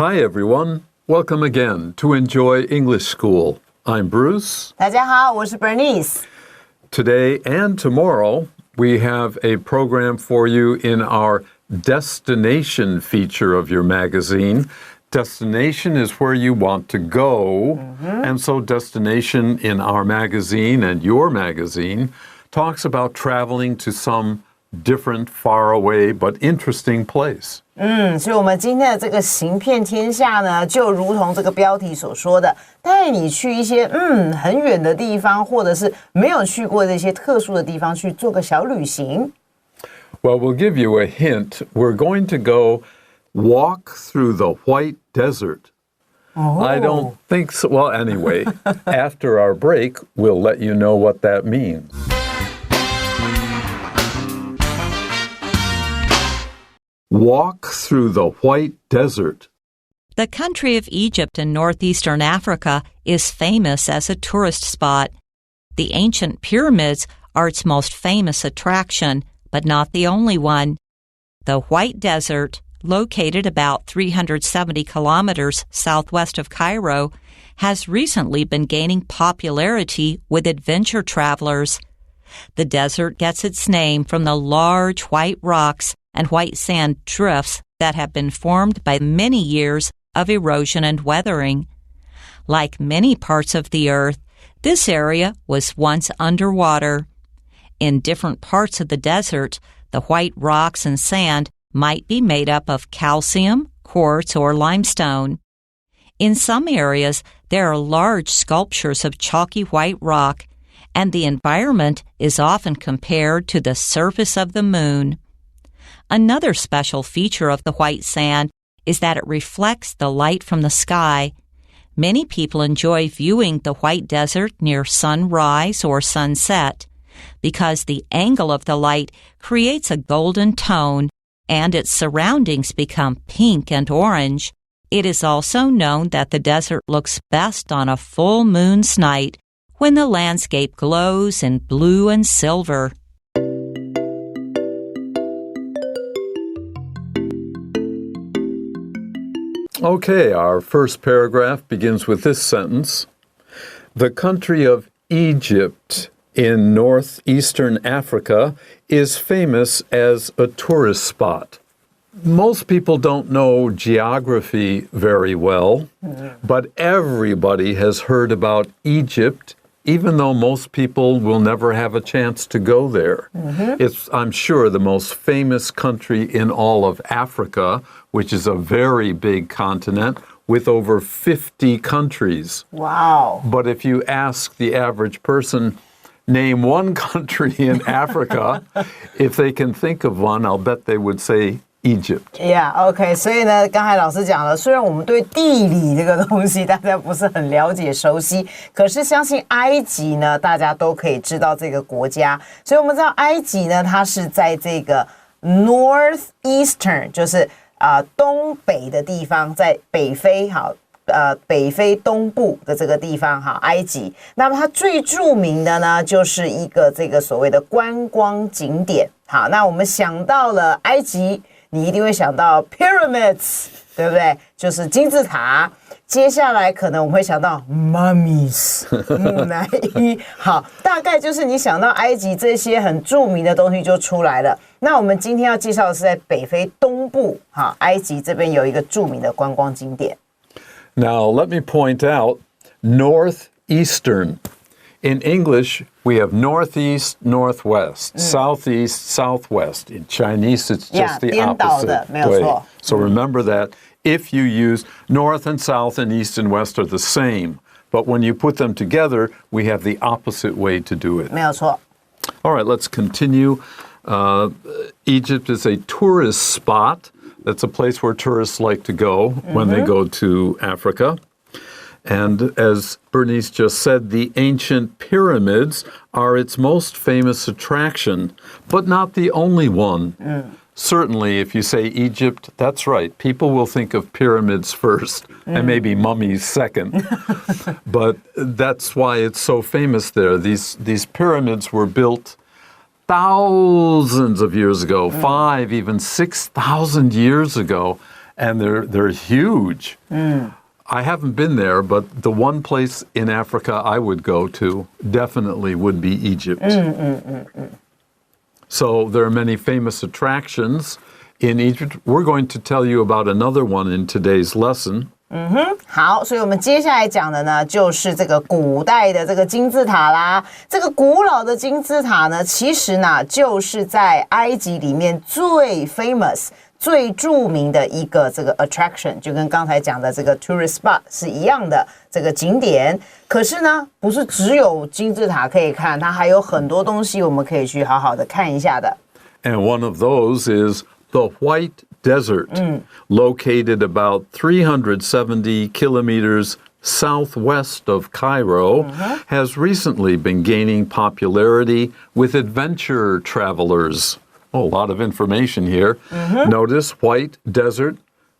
Hi, everyone. Welcome again to Enjoy English School. I'm Bruce. 大家好，我是 Bernice. Today and tomorrow, we have a program for you in our destination feature of your magazine. Destination is where you want to go, and so destination in our magazine and your magazine talks about traveling to some different, far away, but interesting place. 所以我们今天的这个行遍天下呢，就如同这个标题所说的，带你去一些很远的地方，或者是没有去过的一些特殊的地方去做个小旅行。Well, we'll give you a hint. We're going to go walk through the white desert. Oh. I don't think so. Well, anyway, after our break, we'll let you know what that means. Walk through the white desert. The country of Egypt in northeastern Africa is famous as a tourist spot. The ancient pyramids are its most famous attraction, but not the only one. The White Desert, located about 370 kilometers southwest of Cairo, has recently been gaining popularity with adventure travelers. The desert gets its name from the large white rocks and white sand drifts that have been formed by many years of erosion and weathering. Like many parts of the earth, this area was once underwater. In different parts of the desert, the white rocks and sand might be made up of calcium, quartz, or limestone. In some areas, there are large sculptures of chalky white rock, and the environment is often compared to the surface of the moon. Another special feature of the white sand is that it reflects the light from the sky. Many people enjoy viewing the white desert near sunrise or sunset because the angle of the light creates a golden tone and its surroundings become pink and orange. It is also known that the desert looks best on a full moon's night when the landscape glows in blue and silver. Okay, our first paragraph begins with this sentence. The country of Egypt in northeastern Africa is famous as a tourist spot. Most people don't know geography very well, but everybody has heard about Egypt, even though most people will never have a chance to go there. It's, I'm sure, the most famous country in all of Africa, which is a very big continent with over 50 countries. Wow. But if you ask the average person, name one country in Africa, if they can think of one, I'll bet they would say Egypt. Yeah, OK. 所以呢，刚才老师讲了，虽然我们对地理这个东西大家不是很了解熟悉，可是相信埃及呢，大家都可以知道这个国家。所以我们知道埃及呢，它是在这个 northeastern， 就是东北的地方，在北非好。北非东部的这个地方哈，埃及。那么它最著名的呢，就是一个这个所谓的观光景点。好，那我们想到了埃及，你一定会想到 pyramids， 对不对？就是金字塔。接下来可能我们会想到 mummies 木乃伊。好，大概就是你想到埃及这些很著名的东西就出来了。那我们今天要介绍的是在北非东部，哈，埃及这边有一个著名的观光景点。Now, let me point out northeastern. In English, we have northeast, northwest, southeast, southwest. In Chinese, it's just the 颠倒的， opposite 没有错。 So remember that if you use north and south and east and west are the same. But when you put them together, we have the opposite way to do it. 没有错。 All right, let's continue. Egypt is a tourist spot. That's a place where tourists like to go when they go to Africa. And as Bernice just said, the ancient pyramids are its most famous attraction, but not the only one. Certainly, if you say Egypt, that's right. People will think of pyramids first and maybe mummies second. But that's why it's so famous there. These pyramids were built thousands of years ago, 5, even 6,000 years ago. and they're huge. I haven't been there, but the one place in Africa I would go to definitely would be Egypt. So there are many famous attractions in Egypt. We're going to tell you about another one in today's lesson. 好，所以我们接下来讲的呢，就是这个古代的这个金字塔啦。这个古老的金字塔呢，其实呢，就是在埃及里面最 famous、最著名的一个这个 attraction， 就跟刚才讲的这个 tourist spot 是一样的这个景点。可是呢，不是只有金字塔可以看，它还有很多东西我们可以去好好的看一下的。And one of those is the White Desert, located about 370 kilometers southwest of Cairo, has recently been gaining popularity with adventure travelers. Oh, a lot of information here. Notice White Desert,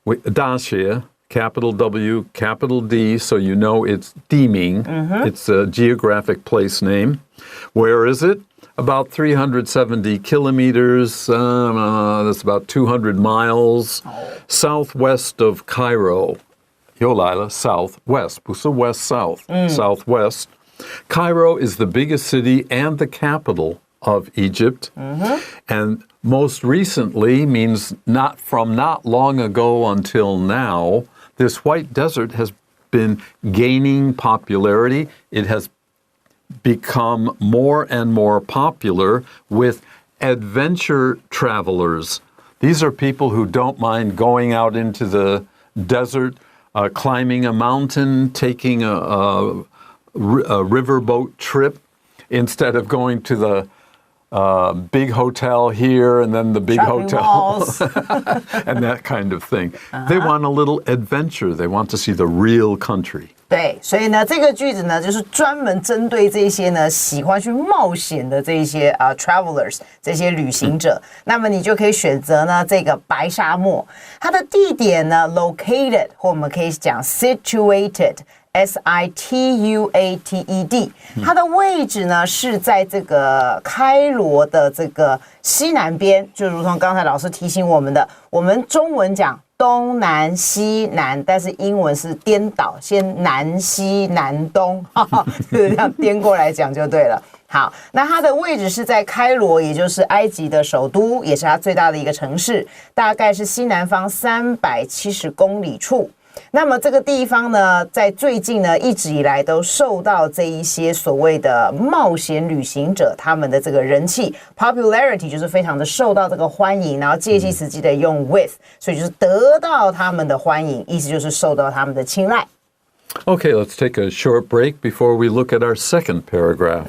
Dacia, capital W, capital D, so you know it's Deeming. It's a geographic place name. Where is it? About 370 kilometers, that's about 200 miles, southwest of Cairo. 又来了 southwest, 不是 west south, southwest. Cairo is the biggest city and the capital of Egypt. And most recently means not long ago until now, this White Desert has been gaining popularity. It has become more and more popular with adventure travelers. These are people who don't mind going out into the desert, climbing a mountain, taking a riverboat trip instead of going to the big hotel here and then the big hotel and that kind of thing. They want a little adventure. They want to see the real country. 对，所以呢，这个句子呢，就是专门针对这些呢喜欢去冒险的这些travelers 这些旅行者。那么你就可以选择呢这个白沙漠，它的地点呢 located， 或我们可以讲 situated。situated， 它的位置呢是在这个开罗的这个西南边，就如同刚才老师提醒我们的，我们中文讲东南西南，但是英文是颠倒，先南西南东，就是这样颠过来讲就对了。好，那它的位置是在开罗，也就是埃及的首都，也是它最大的一个城市，大概是西南方370公里处。那么这个地方呢，在最近呢，一直以来都受到这一些所谓的冒险旅行者他们的这个人气 popularity， 就是非常的受到这个欢迎，然后介系词记得用 with， 所以就是得到他们的欢迎，意思就是受到他们的青睐。Okay, let's take a short break before we look at our second paragraph.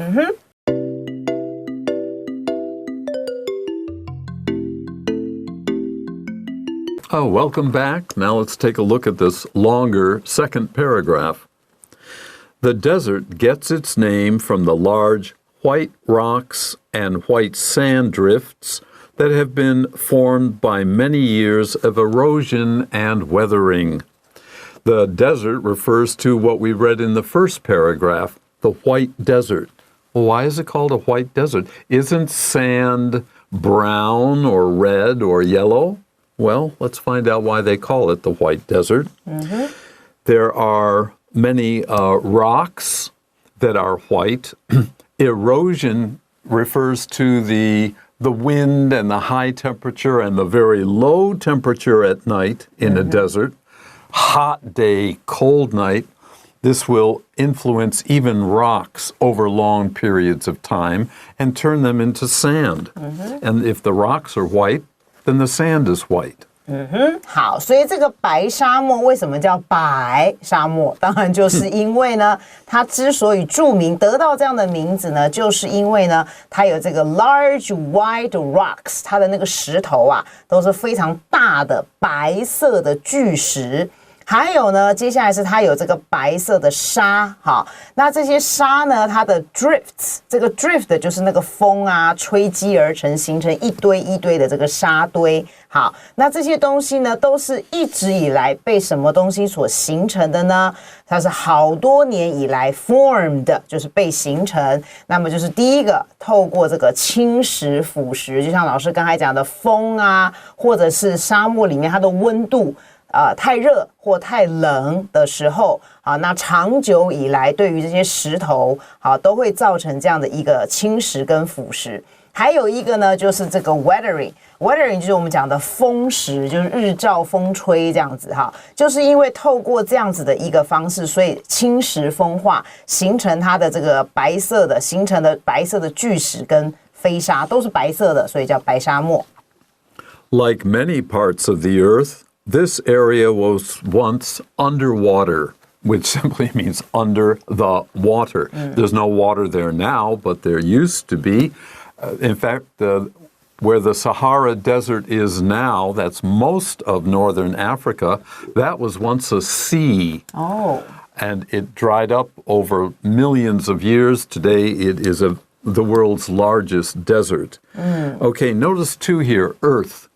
Oh, welcome back. Now let's take a look at this longer second paragraph. The desert gets its name from the large white rocks and white sand drifts that have been formed by many years of erosion and weathering. The desert refers to what we read in the first paragraph, the White Desert. Well, why is it called a white desert? Isn't sand brown or red or yellow? Well, let's find out why they call it the White Desert. There are many rocks that are white. Erosion refers to the wind and the high temperature and the very low temperature at night in a desert. Hot day, cold night. This will influence even rocks over long periods of time and turn them into sand. And if the rocks are white, then the sand is white. 好，所以这个白沙漠为什么叫白沙漠？当然就是因为呢，它之所以著名，得到这样的名字呢，就是因为呢，它有这个 large white rocks， 它的那个石头啊，都是非常大的白色的巨石。还有呢，接下来是它有这个白色的沙，好，那这些沙呢，它的 drifts， 这个 drift 就是那个风啊吹击而成，形成一堆一堆的这个沙堆。好，那这些东西呢，都是一直以来被什么东西所形成的呢？它是好多年以来 formed， 就是被形成。那么就是第一个，透过这个侵蚀腐蚀，就像老师刚才讲的风啊，或者是沙漠里面它的温度。太热或太冷的时候，那长久以来对于这些石头都会造成这样的一个侵蚀跟腐蚀。还有一个呢，就是这个 weathering 就是我们讲的风蚀，就是日照风吹这样子就是因为透过这样子的一个方式，所以侵蚀风化，形成它的这个形成的白色的巨石跟飞沙都是白色的，所以叫白沙漠。Like many parts of the earth, this area was once underwater, which simply means under the water. There's no water there now, but there used to be. In fact, where the Sahara Desert is now, that's most of northern Africa, that was once a sea. Oh. And it dried up over millions of years. Today it is the world's largest desert. Okay, notice too here, Earth.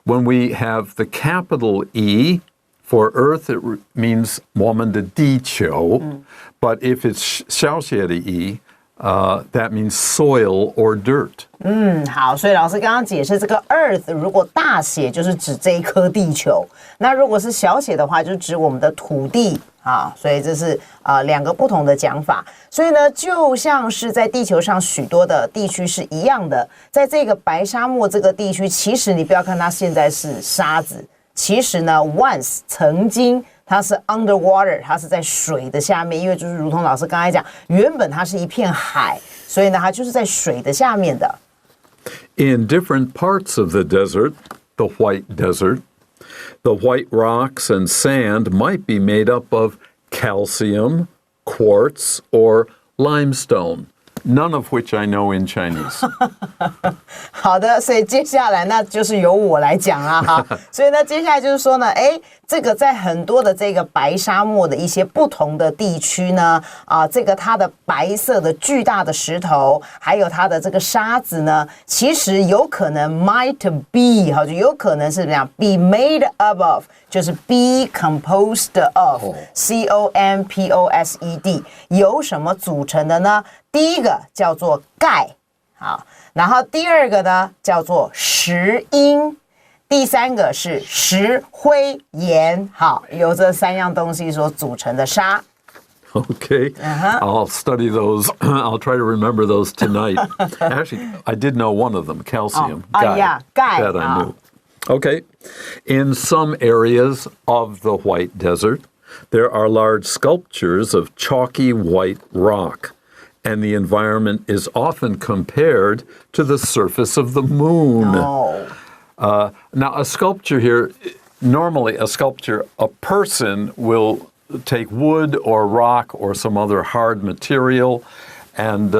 When we have the capital E for Earth, it means 我们的地球. But if it's 小写的 E, that means soil or dirt. 好，所以老师刚刚解释这个 Earth 如果大写就是指这一颗地球，那如果是小写的话就指我们的土地所以这是两个不同的讲法。所以呢，就像是在地球上许多的地区是一样的，在这个白沙漠这个地区，其实你不要看它现在是沙子，其实呢 once 曾经它是 underwater， 它是在水的下面，因为就是如同老师刚才讲，原本它是一片海，所以呢它就是在水的下面的。In different parts of the desert, the White Desert, the white rocks and sand might be made up of calcium, quartz, or limestone, none of which I know in Chinese. 好的，所以接下来那就是由我来讲哈。所以呢，接下来就是说呢，这个在很多的这个白沙漠的一些不同的地区呢，这个它的白色的巨大的石头，还有它的这个沙子呢，其实有可能 might be 就有可能是怎么样 be made up of， 就是 be composed of，composed，由什么组成的呢？第一个叫做钙，然后第二个呢叫做石英。第三个是石灰岩，由这三样东西所组成的沙。Okay, I'll study those. I'll try to remember those tonight. Actually, I did know one of them, calcium. Yeah, that I knew. Okay, in some areas of the White Desert, there are large sculptures of chalky white rock, and the environment is often compared to the surface of the moon. Now, a sculpture here, normally a sculpture, a person will take wood or rock or some other hard material and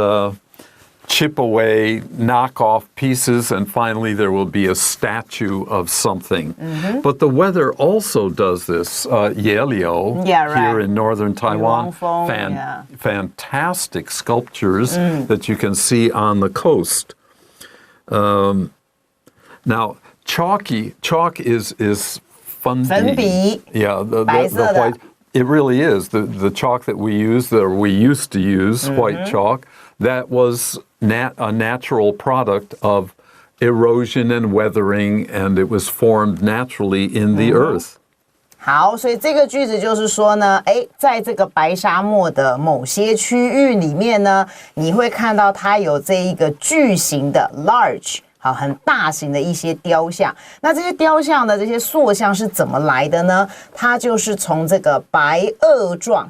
chip away, knock off pieces, and finally there will be a statue of something. But the weather also does this. Yelio, here in northern Taiwan, fantastic sculptures that you can see on the coast. Now, chalk is 粉笔. Yeah, the white. It really is. The chalk that we use, or we used to use, white chalk, that was a natural product of erosion and weathering, and it was formed naturally in the earth. 好，所以这个句子就是说呢，在这个白沙漠的某些区域里面呢，你会看到它有这一个巨型的 large。很大型的一些雕像，那这些雕像的这些塑像是怎么来的呢？它就是从这个白垩状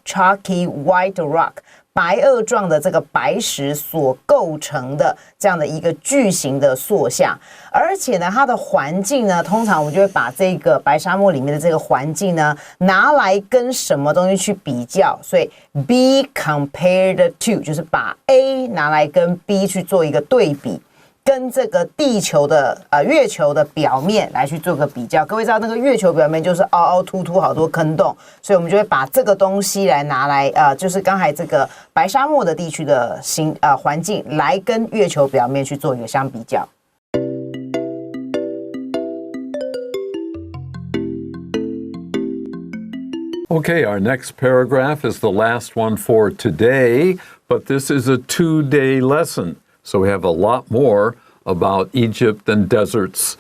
，chalky white rock， 白垩状的这个白石所构成的这样的一个巨型的塑像，而且呢，它的环境呢，通常我们就会把这个白沙漠里面的这个环境呢，拿来跟什么东西去比较，所以 be compared to 就是把 A 拿来跟 B 去做一个对比。跟这个地球的月球的表面来去做个比较，各位知道那个月球表面就是凹凹凸凸好多坑洞，所以我们就会把这个东西来拿来就是刚才这个白沙漠的地区的环境来跟月球表面去做一个相比较。Okay, our next paragraph is the last one for today, but this is a 2-day lesson. So we have a lot more about Egypt and deserts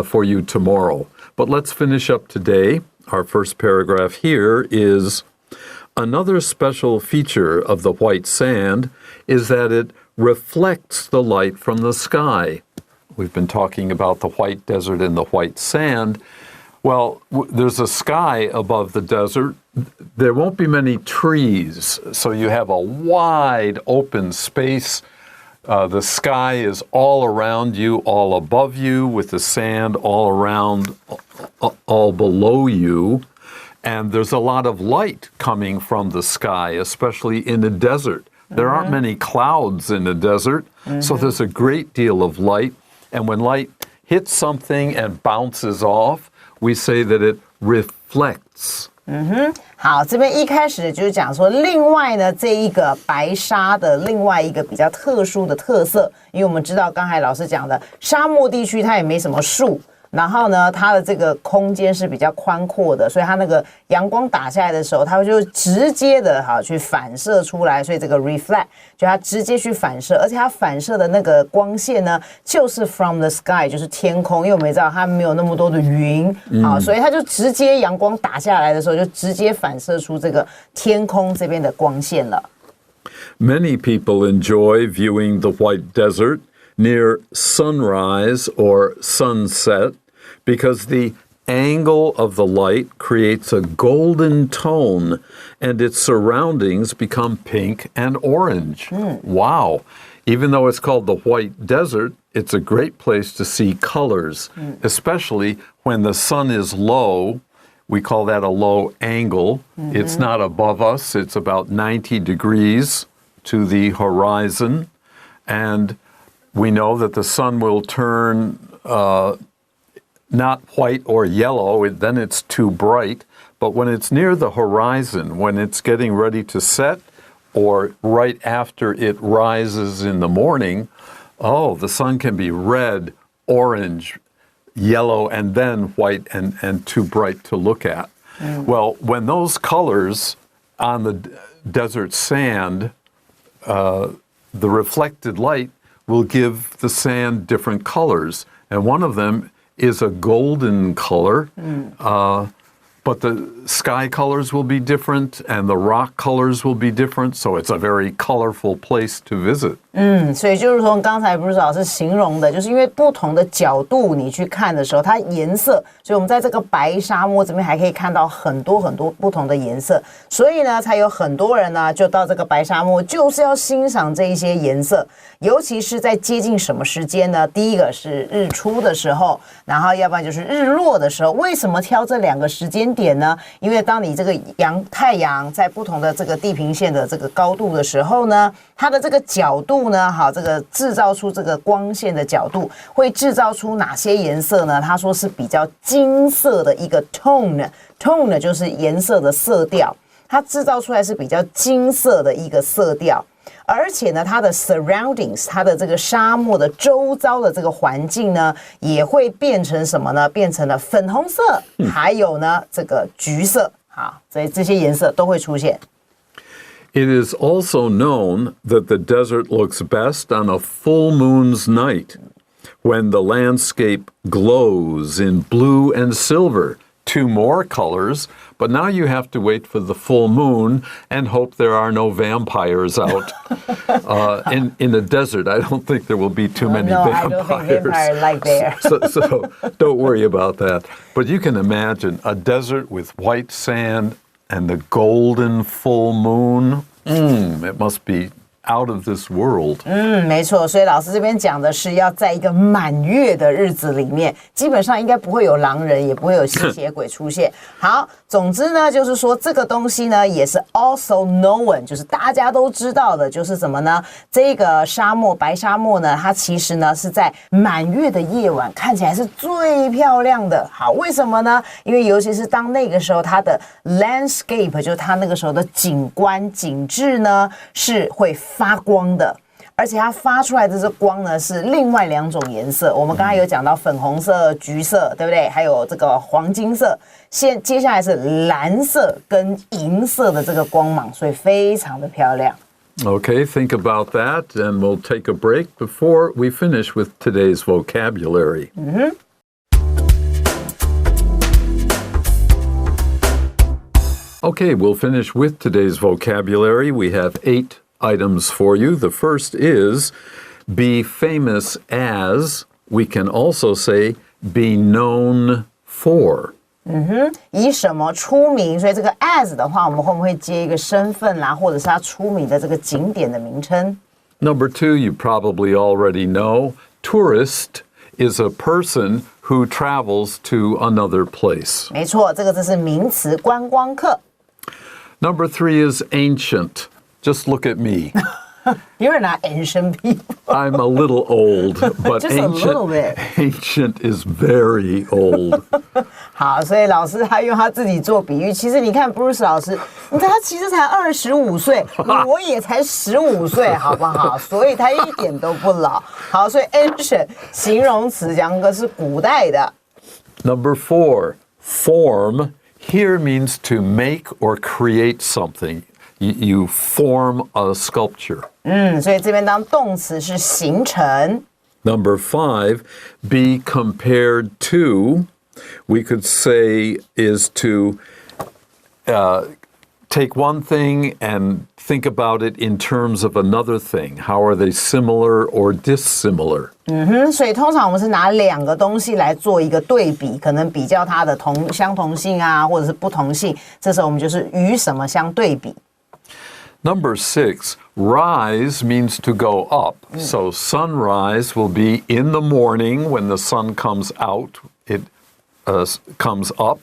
for you tomorrow. But let's finish up today. Our first paragraph here is, another special feature of the white sand is that it reflects the light from the sky. We've been talking about the white desert and the white sand. Well, there's a sky above the desert. There won't be many trees, so you have a wide open space. The sky is all around you, all above you, with the sand all around, all below you. And there's a lot of light coming from the sky, especially in the desert. There aren't many clouds in the desert, so there's a great deal of light. And when light hits something and bounces off, we say that it reflects. 好，这边一开始就是讲说，另外呢，这一个白沙的另外一个比较特殊的特色，因为我们知道刚才老师讲的，沙漠地区它也没什么树。然后呢，它的这个空间是比较宽阔的，所以它那个阳光打下来的时候，它就直接的去反射出来，所以这个 reflect 就它直接去反射，而且它反射的那个光线呢，就是 from the sky， 就是天空，因为我们也知道它没有那么多的云啊，所以它就直接阳光打下来的时候，就直接反射出这个天空这边的光线了。Many people enjoy viewing the white desert near sunrise or sunset.Because the angle of the light creates a golden tone and its surroundings become pink and orange. Wow. Even though it's called the White Desert, it's a great place to see colors, especially when the sun is low. We call that a low angle. It's not above us. It's about 90 degrees to the horizon. And we know that the sun will turn not white or yellow, then it's too bright. But when it's near the horizon, when it's getting ready to set, or right after it rises in the morning, the sun can be red, orange, yellow, and then white and too bright to look at. Well, when those colors on the desert sand, the reflected light will give the sand different colors. And one of them is a golden color, but the sky colors will be different and the rock colors will be different, so it's a very colorful place to visit. 所以就是说刚才Bruce老师形容的，就是因为不同的角度你去看的时候，它颜色，所以我们在这个白沙漠这边还可以看到很多很多不同的颜色，所以呢，才有很多人呢就到这个白沙漠，就是要欣赏这一些颜色，尤其是在接近什么时间呢？第一个是日出的时候，然后要不然就是日落的时候。为什么挑这两个时间点呢？因为当你这个太阳在不同的这个地平线的这个高度的时候呢，它的这个角度呢，这个制造出这个光线的角度会制造出哪些颜色呢？他说是比较金色的一个 tone 呢就是颜色的色调，它制造出来是比较金色的一个色调。而且呢，它的 surroundings， 它的这个沙漠的周遭的这个环境呢，也会变成什么呢？变成了粉红色，还有呢这个橘色，好，所以这些颜色都会出现。It is also known that the desert looks best on a full moon's night, when the landscape glows in blue and silver, two more colors, but now you have to wait for the full moon and hope there are no vampires out. In the desert, I don't think there will be too many vampires. No, I don't think vampires like there. so don't worry about that. But you can imagine a desert with white sand and the golden full moon. It must be out of this world. 没错，所以老师这边讲的是要在一个满月的日子里面，基本上应该不会有狼人，也不会有吸血鬼出现。好，总之呢，就是说这个东西呢，也是 also known， 就是大家都知道的，就是什么呢？这个沙漠白沙漠呢，它其实呢是在满月的夜晚看起来是最漂亮的。好，为什么呢？因为尤其是当那个时候它的 landscape， 就是它那个时候的景观景致呢，是会发光的，而且它发出来的这光呢是另外两种颜色。我们刚才有讲到粉红色、橘色，对不对？还有这个黄金色。接下来是蓝色跟银色的这个光芒，所以非常的漂亮。Okay, think about that, and we'll take a break before we finish with today's vocabulary. Okay, we'll finish with today's vocabulary. We have 8 items for you. The first is be famous as. We can also say be known for. 以什么出名？所以这个 as 的话，我们会不会接一个身份啦，或者是它出名的这个景点的名称？ Number 2, you probably already know. Tourist is a person who travels to another place. 没错，这个是名词，观光客。 Number 3 is ancient. Just look at me. You're not ancient people. I'm a little old, but Just a little bit. ancient is very old. 好，所以老师他用他自己做比喻。其实你看 Bruce 老师，你看他其实才25岁，我也才15岁，好不好？所以他一点都不老。好，所以 ancient 形容词讲的是古代的。Number 4, form here means to make or create something. You form a sculpture. 所以这边当动词是形成。 Number 5, be compared to. We could say is to take one thing and think about it in terms of another thing. How are they similar or dissimilar? 所以通常我们是拿2个东西来做一个对比，可能比较它的相同性啊，或者是不同性。这时候我们就是与什么相对比。 Number 6, rise means to go up. So sunrise will be in the morning when the sun comes out. It comes up.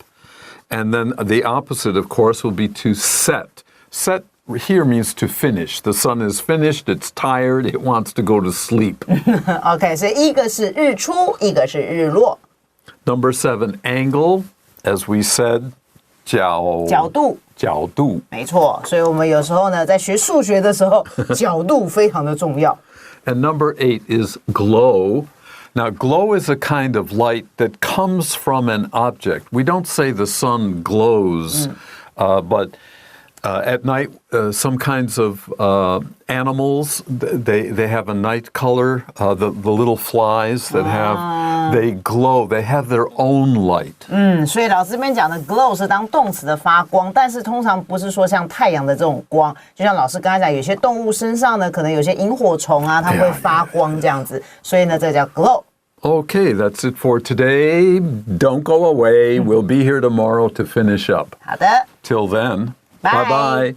And then the opposite, of course, will be to set. Set here means to finish. The sun is finished, it's tired, it wants to go to sleep. OK， 所以一个是日出，一个是日落。 Number 7, angle, as we said, 角度。没错，所以我们有时候呢，在学数学的时候，角度非常的重要。 And number 8 is glow. Now, glow is a kind of light that comes from an object. We don't say the sun glows, but at night, some kinds of animals, they have a night color. The little flies that they glow. They have their own light. 所以老师这边讲的 glow 是当动词的发光，但是通常不是说像太阳的这种光，就像老师刚才讲，有些动物身上呢，可能有些萤火虫啊，它们会发光这样子，所以呢，这叫 glow。 Okay, that's it for today. Don't go away. We'll be here tomorrow to finish up. 好的， Till then, Bye. bye-bye.